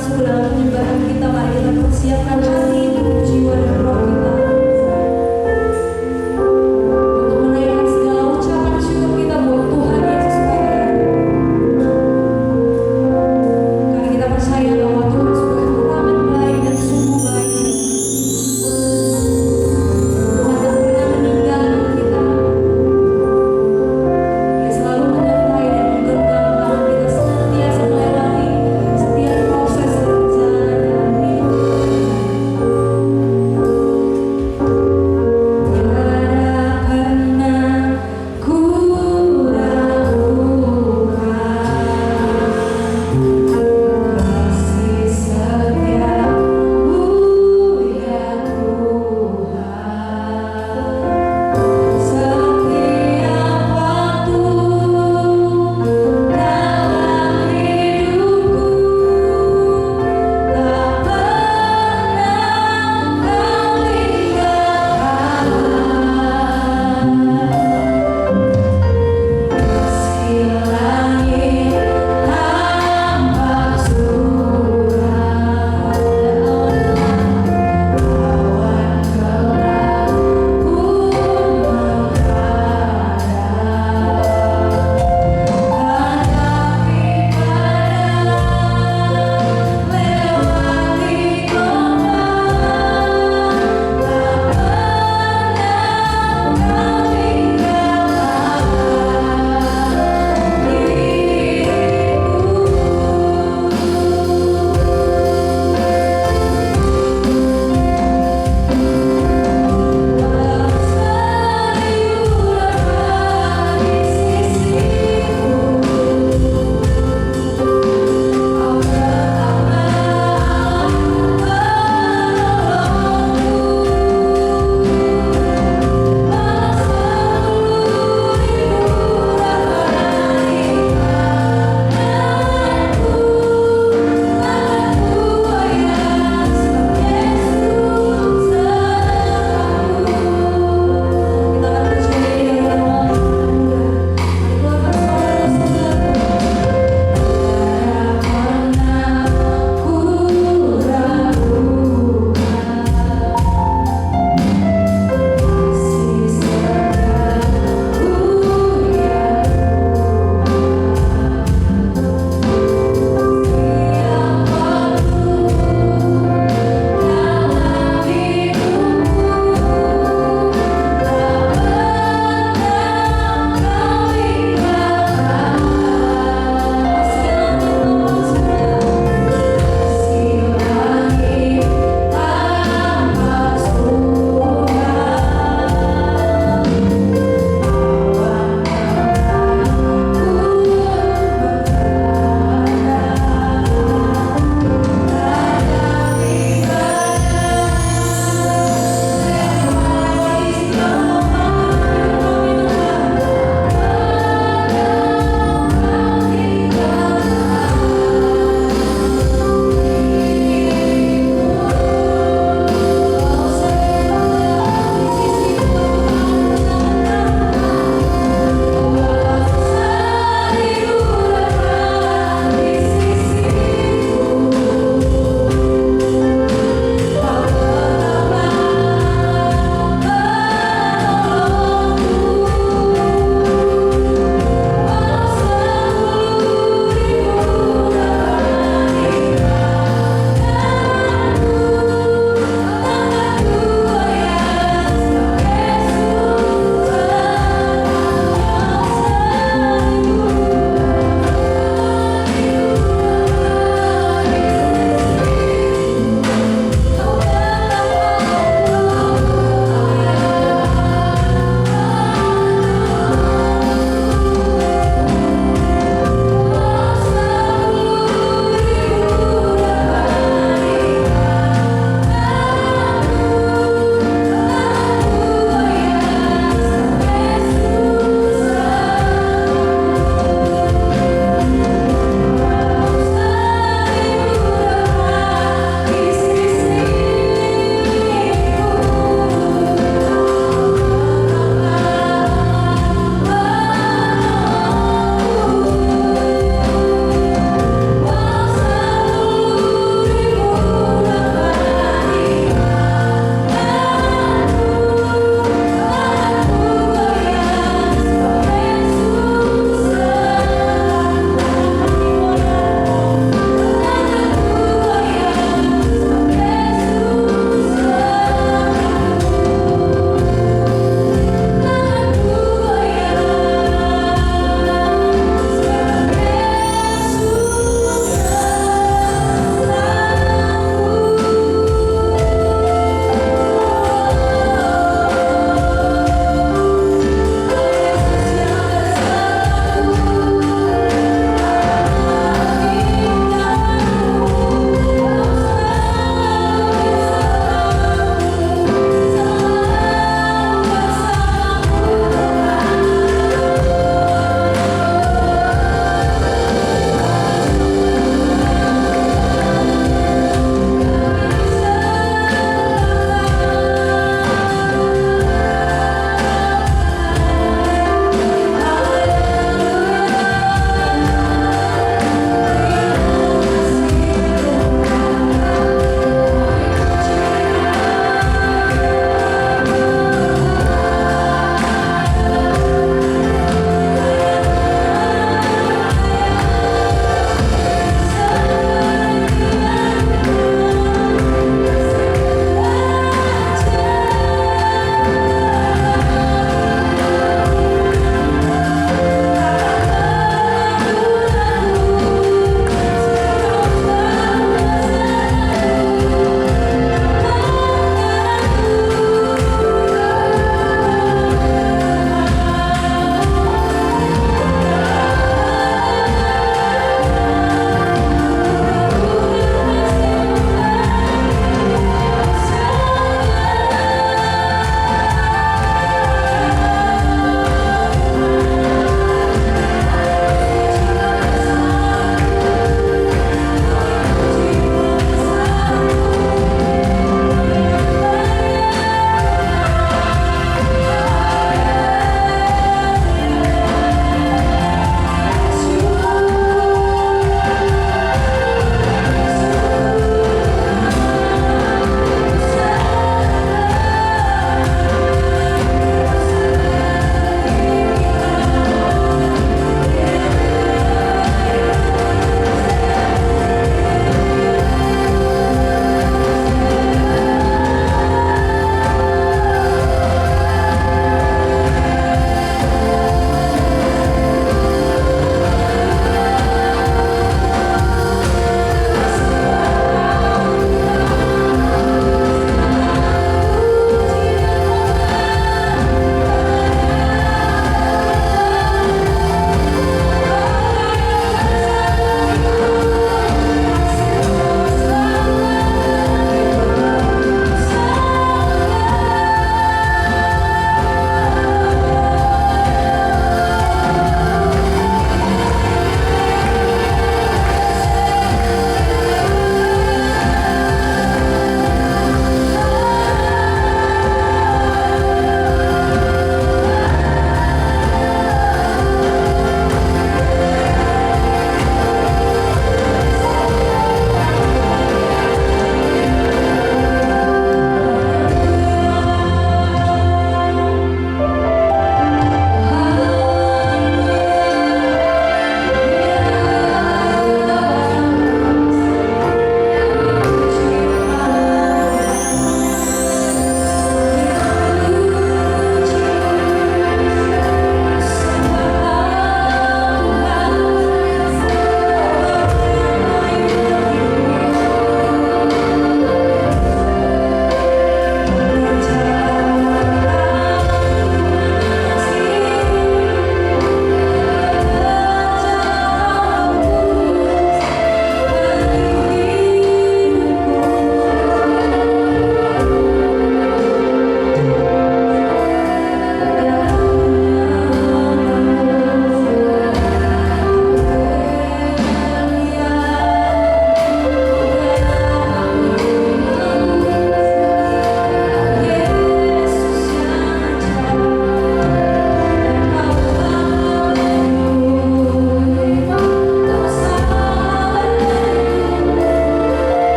masuk ke dalam penyembahan kita, mari kita persiapkan hati, tubuh, jiwa, dan roh kita untuk menaikkan segala ucapan syukur kita buat Tuhan Yesus Tuhan. Karena kita percaya bahwa Tuhan sungguh teramat baik dan sungguh baik. Tuhan tak pernah meninggalkan kita. Dia selalu menyertai dan menggenggam tangan kita senantiasa melewati setiap proses perjalanan dalam hidup.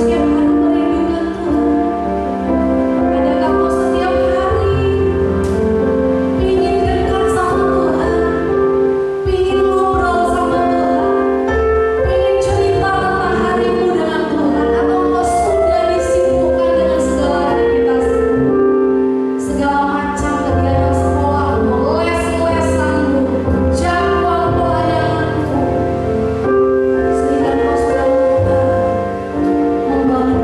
setiap hari merindukan Tuhan? Adakah kau setiap hari ingin dekat sama Tuhan, ingin ngobrol sama Tuhan, ingin cerita tentang harimu dengan Tuhan, atau kau sudah disibukkan dengan segala aktivitasmu, segala macam kegiatan sekolahmu, les-lesanmu, jadwal pelayananmu, sehingga kau sudah lupa membangun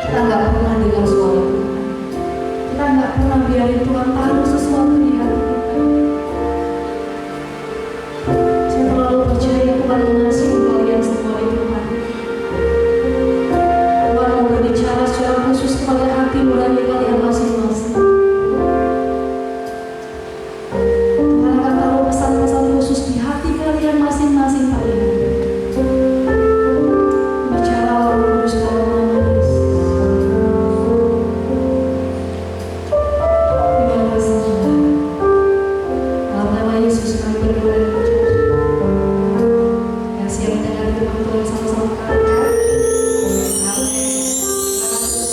Kita nggak pernah dengar suara Tuhan. Kita nggak pernah biarin Tuhan taruh sesuatu di hati kita. Saya terlalu percaya Tuhan mengasihi kalian semua di Tuhan. Tuhan mau berbicara secara khusus kepada hati nurani kalian masing-masing. Tuhan akan taruh pesan-pesan khusus di hati kalian masing-masing hari ini. Bicara Roh Kudus dalam nama Yesus. Terima kasih Tuhan. Dalam nama Yesus kami berdoa dan berdoa. Yang siap mendengar firman Tuhan sama-sama katakan. Amin. Terima kasih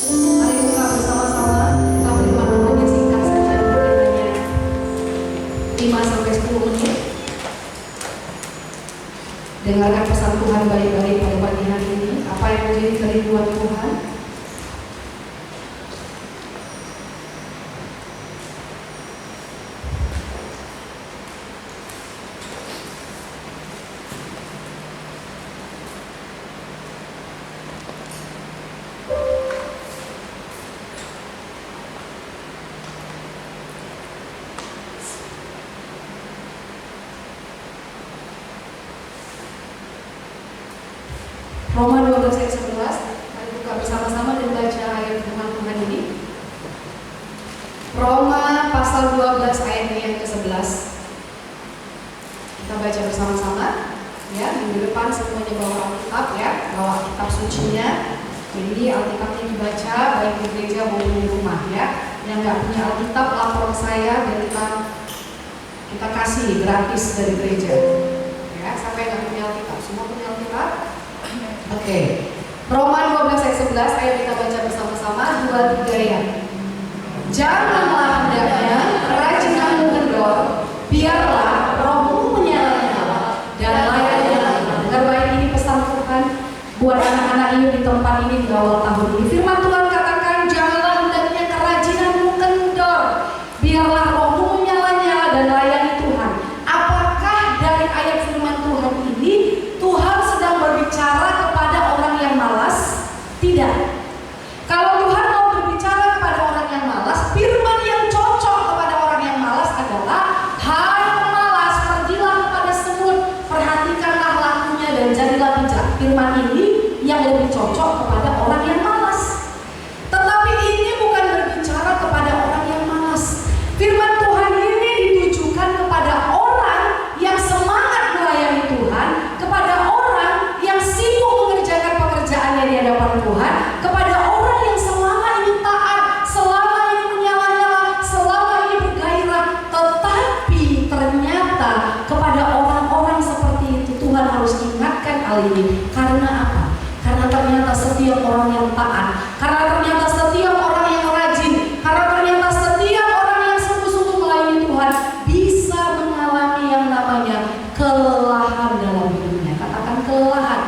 semuanya. Mari buka bersama-sama. Kita firman Tuhan yang singkat saja, mungkin hanya 5-10 menit. Dengarkan pesan Tuhan baik-baik pada pagi hari ini. Apa yang menjadi kerinduan Tuhan? Roma 12 ayat 11. Mari buka bersama-sama dan baca ayat firman Tuhan ini. Roma pasal 12 ayat yang ke-11. Kita baca bersama-sama. Ya, minggu depan semuanya bawa Alkitab ya, bawa kitab sucinya. Jadi Alkitabnya dibaca baik di gereja maupun di rumah ya. Yang nggak punya Alkitab lapor ke saya dan kita kasih gratis dari gereja. Ya, siapa yang nggak punya Alkitab? Semua punya Alkitab? Oke. Roma 12 ayat 11, ayo kita baca bersama-sama 2-3 ya. Janganlah hendaknya kerajinan kendor, biarlah rohmu menyala-nyala dan layak-layak. Dengar baik ini pesan Tuhan buat anak-anak ini di tempat ini di awal tahun ini. Firman Tuhan katakan, janganlah hendaknya kerajinanmu kendor, biarlah rohmu menyala-nyala dan layani Tuhan. Apakah dari ayat firman Tuhan ini Tuhan sedang berbicara kepada orang yang malas? Tidak. Kalau Tuhan mau berbicara kepada orang yang malas, firman yang cocok kepada orang yang malas adalah, hai pemalas, pergilah kepada semut, perhatikanlah lakunya dan jadilah bijak. Firman ini yang lebih cocok kepada orang yang malas. Tetapi ini bukan berbicara kepada orang yang malas. Firman Tuhan ini ditujukan kepada orang yang semangat melayani Tuhan, kepada orang yang sibuk mengerjakan pekerjaannya di hadapan Tuhan, kepada orang yang selama ini taat, selama ini menyala-nyala, selama ini bergairah. Tetapi ternyata kepada orang-orang seperti itu Tuhan harus ingatkan hal ini. Karena apa? Karena ternyata setiap orang yang taat, karena ternyata setiap orang yang rajin, karena ternyata setiap orang yang sungguh-sungguh melayani Tuhan bisa mengalami yang namanya kelelahan dalam hidupnya. Katakan kelelahan.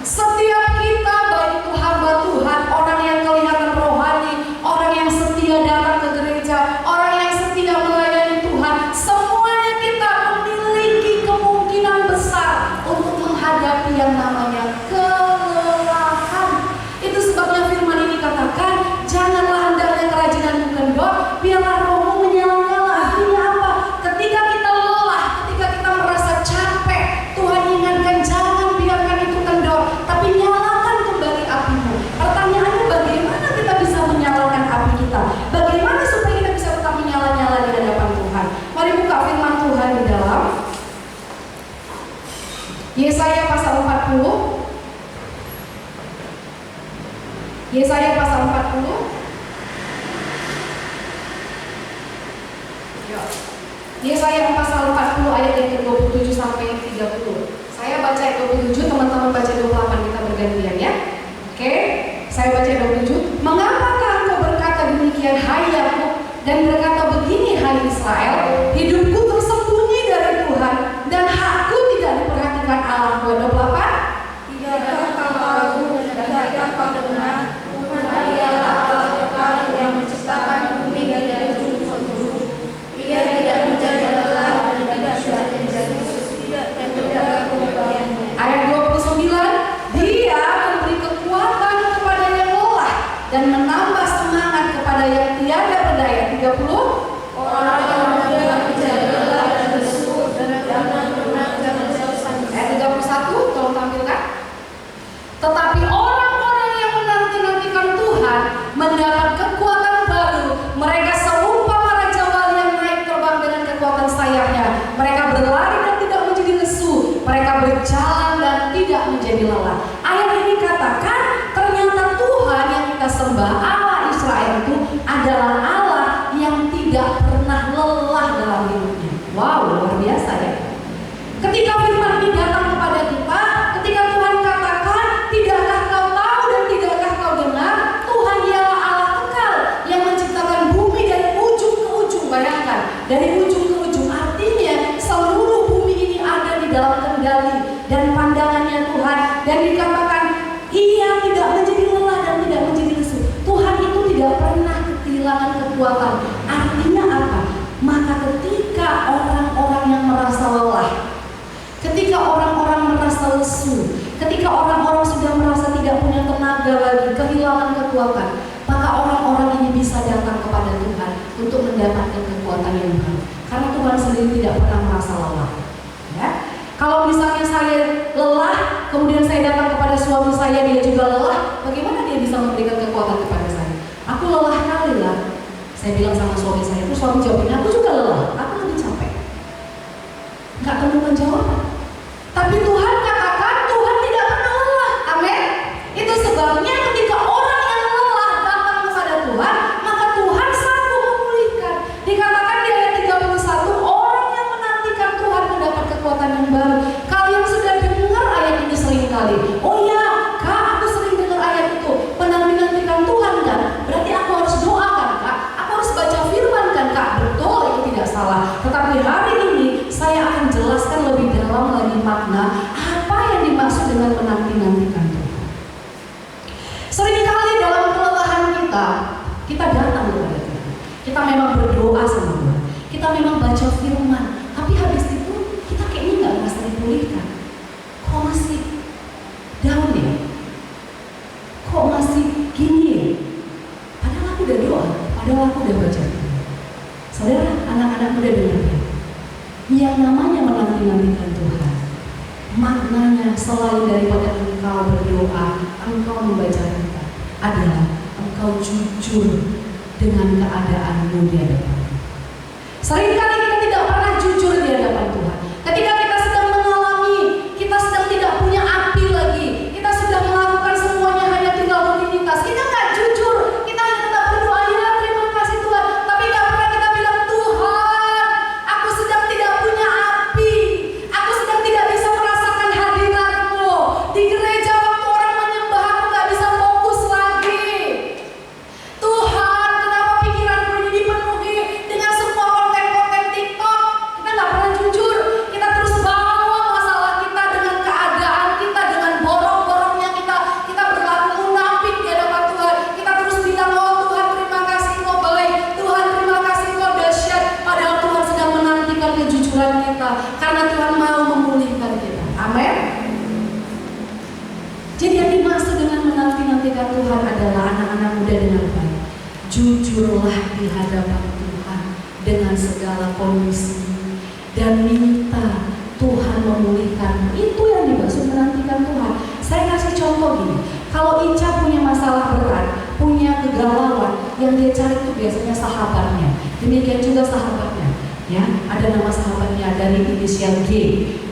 Setiap kita, baik itu hamba Tuhan, orang yang kelihatan rohani, orang yang setia datang ke gereja, orang yang setia melayani Tuhan, semuanya kita memiliki kemungkinan besar untuk menghadapi yang namanya kelelahan. Itu sebabnya firman ini katakan, janganlah hendaknya kerajinan kendor, biarlah rohmu menyala-nyala. Artinya apa? Ketika kita lelah, ketika kita merasa capek, Tuhan ingatkan, jangan biarkan itu kendor, tapi nyalakan kembali apimu. Pertanyaannya, bagaimana kita bisa menyalakan api kita? Bagaimana supaya kita bisa tetap menyala-nyala di hadapan Tuhan? Mari buka firman Tuhan di dalam Yesaya pasal 40. Yesaya pasal 40. Yesaya pasal 40 ayat yang ke-27 sampai 30. Saya baca ayat 27, teman-teman baca 28, kita bergantian ya. Oke, saya baca 27. Mengapakah engkau berkata demikian, hai Yakub, dan berkata begini, hai Israel, hidupku tersembunyi dari Tuhan dan hakku tidak diperhatikan Allahku. 28. Tidakkah kamu ragu dan dapat mendengar? Tuhan ialah Allah kekal yang menciptakan bumi dari ujung ke ujung. Ia tidak menjadi lelah dan tidak menjadi susah dan tidak kemudiannya. Ayat 29. Dia memberi kekuatan 30. Orang yang muda menjadi lelah dan lesu dan jangan pernah jauh sana. Ayat 31, tolong tampilkan. Tetapi orang-orang yang menanti-nantikan Tuhan mendapat kekuatan baru. Mereka seumpama raja wali yang naik terbang dengan kekuatan sayapnya. Mereka berlari dan tidak menjadi lesu. Mereka berjalan dan tidak menjadi lelah. Ayat ini katakan ternyata Tuhan yang kita sembah, Allah Israel itu adalah Allah yang tidak pernah lelah dalam hidupnya. Wow, luar biasa ya. Ketika firman ini datang kepada kita, ketika Tuhan katakan, tidakkah kau tahu dan tidakkah kau dengar, Tuhan ialah Allah kekal yang menciptakan bumi dari ujung ke ujung. Bayangkan, dari ujung ke ujung, artinya seluruh bumi ini ada di dalam kendali dan pandangannya Tuhan. Dan dikatakan, ia tidak menjadi lelah dan tidak menjadi lesu. Tuhan itu tidak pernah kehilangan kekuatan. Artinya apa? Maka ketika orang-orang yang merasa lelah, ketika orang-orang merasa lesu, ketika orang-orang sudah merasa tidak punya tenaga lagi, kehilangan kekuatan, maka orang-orang ini bisa datang kepada Tuhan untuk mendapatkan kekuatan yang baru. Karena Tuhan sendiri tidak pernah merasa lelah. Ya? Kalau misalnya saya lelah, kemudian saya datang kepada suami saya, dia juga lelah, bagaimana dia bisa memberikan kekuatan kepada saya? Aku lelah kali lah. Saya bilang sama suami saya, itu suami jawabnya, aku juga lelah, aku lebih capek. Nggak temukan jawaban. Tapi Tuhan katakan Tuhan tidak pernah lelah. Amin. Itu sebabnya ketika orang yang lelah datang kepada Tuhan, maka Tuhan sanggup memulihkan. Dikatakan di ayat 31, orang yang menantikan Tuhan mendapat kekuatan yang baru. Kalian sudah dengar ayat ini sering kali. Oh ya, Kak, aku sering dengar ayat itu. Menanti-nantikan Tuhan kan? Berarti aku harus doa kan, Kak? Aku harus baca firman kan, Kak? Betul, itu tidak salah. Tetapi hari ini saya akan jelaskan lebih dalam lagi makna apa yang dimaksud dengan menanti-nantikan Tuhan. Seringkali dalam kelelahan kita datang kepada Tuhan. Kita memang berdoa sama Tuhan. Kita memang baca firman. Tapi habis itu kita kayaknya nggak merasa dipulihkan. Kok masih down ya? Kok masih gini ya? Padahal aku udah doa. Padahal aku udah baca. Saudara, anak-anak muda dengar ya. Yang namanya menanti-nantikan Tuhan, maknanya selain daripada engkau berdoa, engkau membaca kitab, adalah engkau jujur dengan keadaanmu di hadapan Tuhan. Seringkali kita tidak pernah jujur di hadapan Tuhan. Ketika kita sedang mengalami, kita sedang tidak punya api lagi, kita sudah melakukan semuanya hanya tinggal rutinitas, kita nggak jujur, kita hanya tetap berdoa, ya terima kasih Tuhan, tapi nggak pernah kita bilang, Tuhan, aku sedang tidak punya api, aku sedang tidak bisa merasakan hadirat-Mu. Di gereja waktu orang menyembah, aku nggak bisa fokus lagi. Tuhan, kenapa pikiranku ini dipenuhi dengan semua konten-konten TikTok? Kita nggak pernah jujur. Kita terus bawa masalah kita dengan keadaan kita, dengan borong-borongnya kita. Kita berlaku munafik di hadapan Tuhan. Kita terus bilang, oh Tuhan terima kasih Kau baik, Tuhan terima kasih Kau dahsyat. Padahal Tuhan sedang menantikan kejujuran kita, karena Tuhan mau memulihkan kita. Amin. Jadi yang dimaksud dengan menanti-nantikan Tuhan adalah anak-anak muda dengan baik. Jujurlah di hadapan Tuhan dengan segala kondisi dan minta Tuhan memulihkan. Itu yang dimaksud menantikan Tuhan. Saya kasih contoh gini. Kalau Ica punya masalah berat, punya kegalauan, yang dia cari itu biasanya sahabatnya. Demikian juga sahabatnya. Ya, ada nama sahabatnya dari inisial G.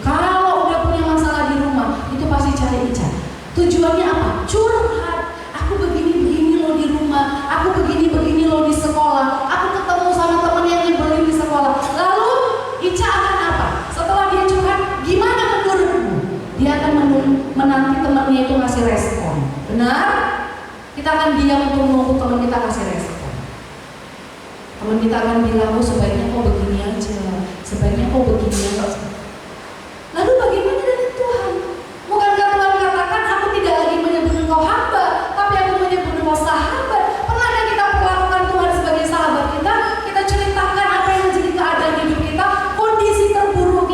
Kalau udah punya masalah di rumah, itu pasti cari Ica. Tujuannya apa? Curhat. Aku begini-begini loh di rumah, aku begini-begini loh di sekolah, aku ketemu sama temen yang nyebelin di sekolah. Lalu Ica akan apa? Setelah dia curhat, gimana menurutmu? Dia akan menanti temannya itu ngasih respon. Benar? Kita akan diam untuk menunggu teman kita kasih respon. Teman kita akan bilang, oh sebaiknya kau begini aja, sebaiknya kau begini aja. Lalu bagaimana dengan Tuhan? Bukankah Tuhan katakan, aku tidak lagi menyebut engkau hamba, tapi aku menyebut engkau sahabat. Pernahkah kita perlakukan Tuhan sebagai sahabat kita? Kita ceritakan apa yang menjadi keadaan hidup kita, kondisi terburuk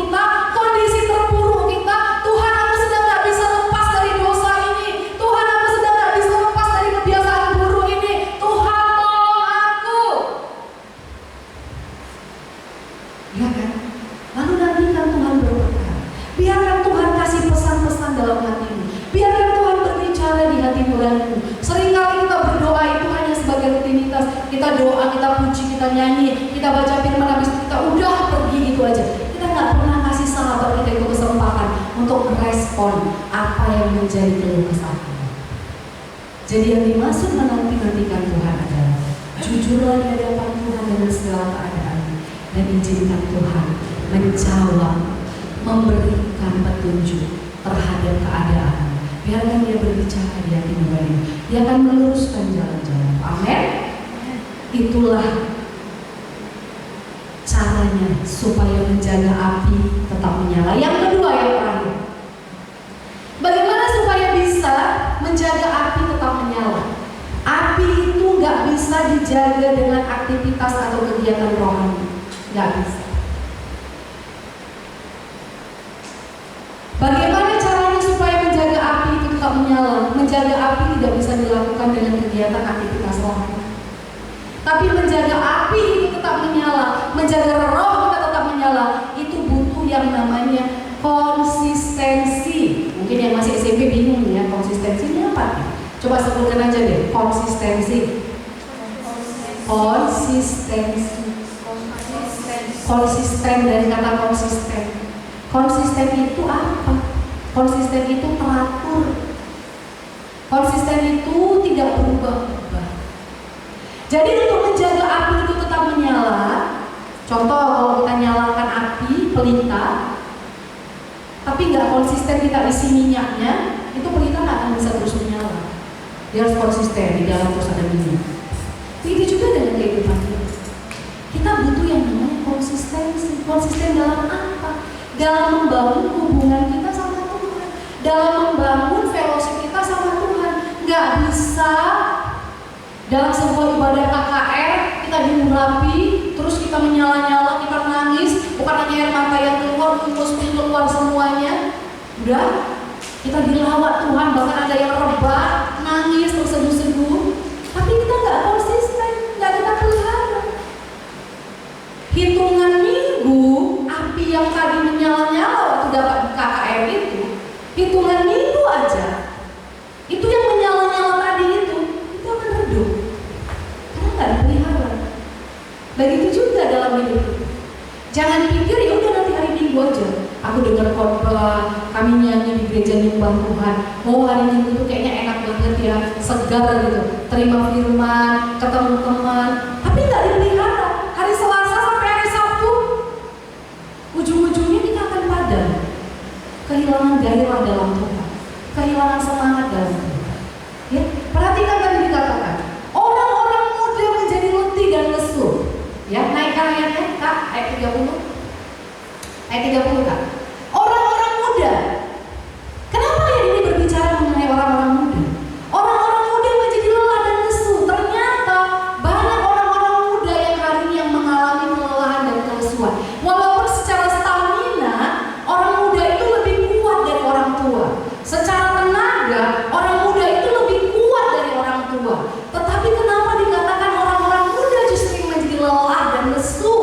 kita, Tuhan aku sedang gak bisa lepas dari dosa ini, Tuhan aku sedang gak bisa lepas dari kebiasaan buruk ini, Tuhan tolong aku. kita doa, kita puji, kita nyanyi, kita baca firman, habis itu kita udah pergi gitu aja. Kita nggak pernah kasih sahabat kita itu kesempatan untuk merespon apa yang menjadi keluh kesah kita. Jadi yang dimaksud menanti-nantikan Tuhan adalah jujurlah di hadapan Tuhan dengan segala keadaan dan izinkan Tuhan menjawab, memberikan petunjuk terhadap keadaan. Biarkan dia berbicara di hati nurani. Dia akan meluruskan jalan-jalan. Amin. Itulah caranya supaya menjaga api tetap menyala. Yang kedua, yang terakhir, bagaimana supaya bisa menjaga api tetap menyala? Api itu nggak bisa dijaga dengan aktivitas atau kegiatan rohani, nggak bisa. Bagaimana caranya supaya menjaga api itu tetap menyala? Menjaga api tidak bisa dilakukan dengan kegiatan aktivitas rohani. Tapi menjaga api itu tetap menyala, menjaga roh kita tetap menyala, itu butuh yang namanya konsistensi. Mungkin yang masih SMP bingung ya, konsistensinya apa? Coba sebutkan aja deh, konsistensi. Konsisten dari kata konsisten. Konsisten itu apa? Konsisten itu teratur. Konsisten itu tidak berubah-ubah. Jadi untuk menjaga api itu tetap menyala, contoh kalau kita nyalakan api pelita, tapi nggak konsisten kita isi minyaknya, itu pelita nggak akan bisa terus menyala. Dia harus konsisten di dalam terus ada minyak. Begitu juga dengan kehidupan kita. Kita butuh yang namanya konsistensi. Konsisten dalam apa? Dalam membangun hubungan kita sama Tuhan, dalam membangun fellowship kita sama Tuhan. Nggak bisa dalam sebuah ibadah KKR kita diurapi, terus kita menyala-nyala, kita nangis, bukan hanya air mata yang keluar, tumpus keluar semuanya. Udah, kita dilawat Tuhan, bahkan ada yang rebah, nangis, terseduh-seduh, tapi kita nggak konsisten, nggak kita pelihara. Hitungan minggu, api yang tadi menyala-nyala waktu dapat KKR itu, hitungan minggu aja, itu yang menyala-nyala tadi itu akan redup, karena nggak dipelihara. Begitu juga dalam hidup kita. Jangan pikir ya udah nanti hari Minggu aja, aku dengar khotbah, kami nyanyi di gereja nyembah Tuhan, oh hari Minggu itu kayaknya enak banget ya, segar gitu, terima firman, ketemu teman, tapi nggak dipelihara. Hari Selasa sampai hari Sabtu, ujung-ujungnya kita akan padam, kehilangan gairah dalam Tuhan, kehilangan semangat dalam Tuhan. Ya, perhatikan tadi dikatakan, orang-orang muda menjadi letih dan lesu. Ya, naikkan ayatnya, Kak, ayat 30. Ayat 30, Kak. Orang-orang muda. Kenapa ayat ini berbicara mengenai orang-orang muda? Orang-orang muda menjadi lelah dan lesu. Ternyata banyak orang-orang muda yang hari ini yang mengalami kelelahan dan kelesuan. Walaupun secara stamina orang muda itu lebih kuat dari orang tua. Secara tenaga orang muda itu lebih kuat dari orang tua. Tetapi kenapa dikatakan orang-orang muda justru menjadi lelah dan lesu?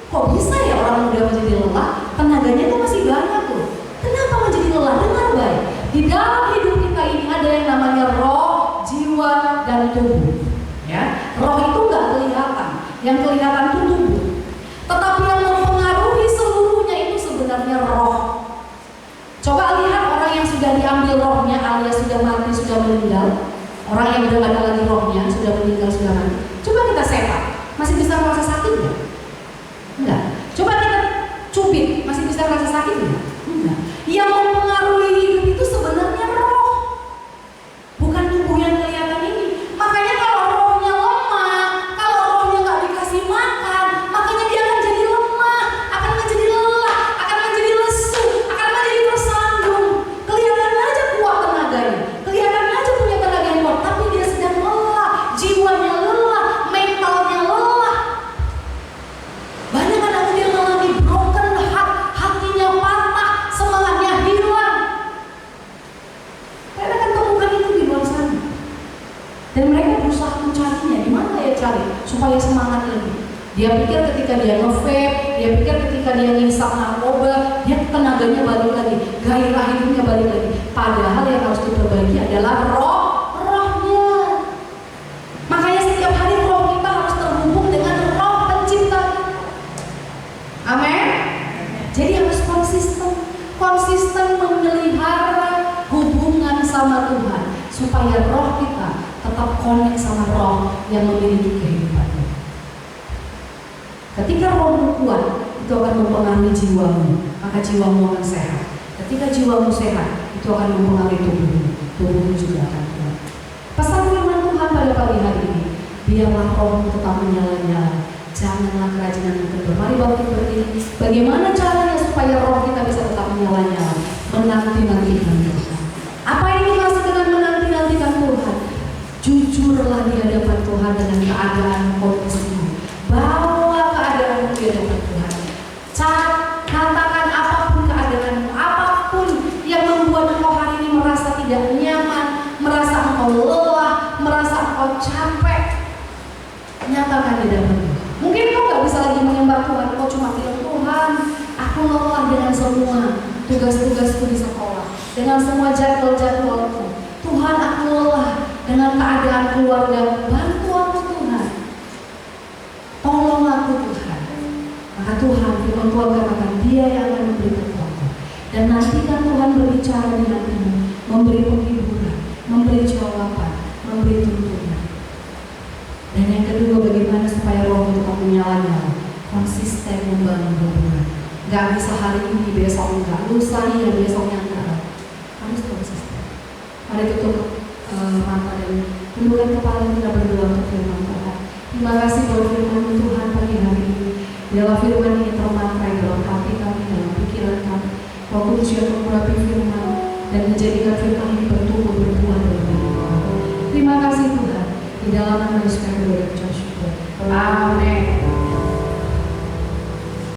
Kok bisa ya orang muda menjadi lelah? Tenaganya itu masih banyak tuh. Kenapa menjadi lelah? Dengar baik. Di dalam hidup kita ini ada yang namanya roh, jiwa, dan tubuh. Ya, roh itu nggak kelihatan. Yang kelihatan itu tubuh. Tetapi yang mempengaruhi seluruhnya itu sebenarnya roh. Coba lihat orang yang sudah diambil rohnya alias sudah mati, sudah meninggal. Orang yang udah gak ada lagi rohnya, sudah meninggal, sudah mati. Coba kita sepak, masih bisa merasa sakit nggak? Enggak. Coba kita cubit, masih bisa merasa sakit nggak? Enggak. Yang mempengaruhi hidup itu sebenarnya roh, bukan tubuh yang kelihatan ini. Makanya kalau rohnya lemah, kalau rohnya nggak dikasih makan, makanya dia akan jadi lemah, akan menjadi lelah, akan menjadi lesu, akan menjadi tersandung. Kelihatannya aja kuat tenaganya, kelihatannya aja punya tenaga yang kuat, tapi dia sedang lelah, jiwanya lelah, mentalnya lelah. Banyak anak muda yang mengalami broken heart, hatinya patah, semangatnya hilang. Kalian akan temukan itu di luar sana. Dan mereka berusaha mencarinya, gimana ya cari supaya semangat lagi. Dia pikir ketika dia nge-vape, dia pikir ketika dia ngisap narkoba, dia tenaganya balik lagi, gairah hidupnya balik lagi. Padahal yang harus diperbaiki adalah rohnya. Makanya setiap hari roh kita supaya roh kita tetap connect sama roh yang memiliki kehidupan. Ketika rohmu kuat, itu akan mempengaruhi jiwamu, maka jiwamu akan sehat. Ketika jiwamu sehat, itu akan mempengaruhi tubuhmu, tubuhmu juga akan kuat. Pesan firman Tuhan pada pagi hari ini, biarlah rohmu tetap menyala-nyala, janganlah kerajinan yang kendor. Mari bangkit berdiri. Bagaimana caranya supaya roh kita bisa tetap menyala-nyala? Menanti-nantikan Tuhan. Apa yang dimaksud dengan menanti-nantikan Tuhan? Jujurlah di hadapan Tuhan dengan keadaan kondisimu. Bawa keadaanmu di hadapan Tuhan. Katakan apapun keadaanmu, apapun yang membuat engkau hari ini merasa tidak nyaman, merasa engkau lelah, merasa engkau capek, nyatakan di hadapan Tuhan. Mungkin kau gak bisa lagi menyembah Tuhan, kau cuma bilang, Tuhan, aku lelah dengan semua tugas-tugasku di sekolah, dengan semua jadwal-jadwalku. Tuhan, aku lelah dengan keadaan keluarga. Bantu aku Tuhan, tolong aku Tuhan. Maka Tuhan, firman Tuhan katakan, Dia yang akan memberi kekuatan. Dan nantikan Tuhan berbicara di hatimu, memberi penghiburan, memberi jawaban, memberi tuntunan. Dan yang kedua, bagaimana supaya roh tetap menyala-nyala, konsisten membangun hubungan. Gak bisa hari ini, besok enggak, lusa iya, besoknya enggak. Harus konsisten. Mari tutup mata dan tundukkan kepala kita berdoa untuk firman Tuhan. Terima kasih buat firman Tuhan pagi hari ini. Biarlah firman ini termakai dalam hati kami, dalam pikiran kami. Roh Kudus yang mengurapi firman dan menjadikan firman ini bertumbuh berbuah dalam hidup kami. Terima kasih Tuhan. Di dalam nama Yesus kami berdoa dan bersyukur. Amin.